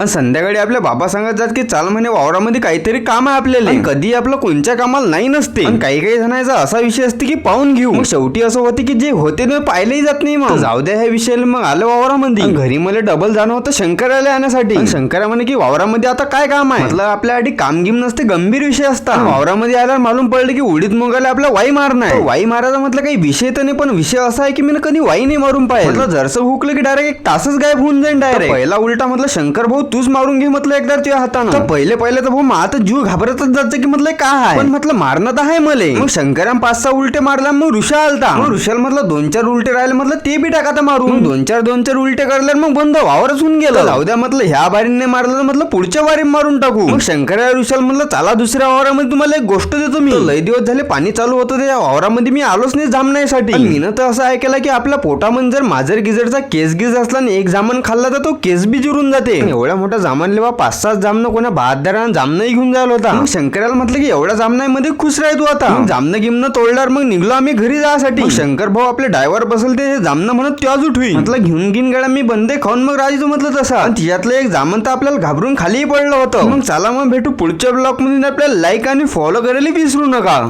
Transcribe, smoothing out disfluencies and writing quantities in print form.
आणि संध्याकाळी आपल्या बाबा सांगत जात की चाल म्हणे वावरामध्ये काहीतरी काम आहे आपल्याला. कधी आपलं कोणत्या कामाला नाही नसते. काही काही जणांचा असा विषय असते की पाहून घेऊ. मग शेवटी असं होते की जे होते ते पाहिलेही जात नाही. मग जाऊ द्या ह्या विषयाला. मग आलं वावरामध्ये. घरी मला डबल जाणं होतं शंकराला आणण्यासाठी. शंकरा म्हणे की वावरामध्ये आता काय काम आहे. म्हटलं आपल्यासाठी काम गिम नसते, गंभीर विषय असतात. वावरामध्ये आल्यावर मालूम पडलं की उडीद मुगाला आपला वाई मारणं आहे. वाई मारायचा म्हटलं काही विषय तर नाही, पण विषय असा आहे की मी कधी वाई नाही मारून पाहिजे. म्हटलं जरसं हुकलं की डायरेक्ट एक तासच गायब होऊन जाईल डायरेक्ट. पहिला उलटा म्हटलं शंकर भाऊ तूच मारून घे म्हटलं एकदा तुझ्या हातानं. तर पहिले तर भाऊ माझा जीव घाबरतच जायचं की म्हटलं काय आहे, पण म्हटलं मारणं तर आहे मले. मग शंकराम 5-6 उलटे मारला. मग ऋषा आलता. मग ऋषाला म्हटलं 2-4 उलटे राहिले, म्हटलं ते बी टाका मारून. 2-4 उलटे करले मग बंद वावरच होऊन गेलं. जाऊ द्या म्हटलं ह्या बारीने मारलं म्हटलं पुढच्या बारी मारून टाकू. मग शंकरा ऋषाला म्हटलं चला दुसऱ्या वावरामध्ये तुम्हाला एक गोष्ट देतो मी. लय दिवस झाले पाणी चालू होतं त्या वावरामध्ये मी आलोच नाही जामण्यासाठी. मीनं तर असं ऐकलं की आपल्या पोटामध्ये जर माजर गिजरचा केस गिज असला आणि एक जामन खाल्ला तर तो केस बी जिरून जाते. एवढ्या मोठा जामन लेवा 5-6 जामनं कोणा बहादरानं जामनही घेऊन जायला होता. मग शंकराला म्हटलं की एवढ्या जामनामध्ये खुश राह तू आता. जामनं गिमनं तोडल्यावर मग निघलो आम्ही घरी जायसाठी. शंकर भाऊ आपले ड्रायव्हर बसल ते जामनं म्हणत त्याच उठवी. म्हटलं घेऊन गेला मी बंदे खाऊन मग राजू म्हटलं तसा. तिच्यातलं एक जामन तर आपल्याला घाबरून खालीही पडलं होतं. मग चला मग भेटू पुढच्या ब्लॉग मध्ये. आपल्याला लाईक आणि फॉलो करायला विसरू नका.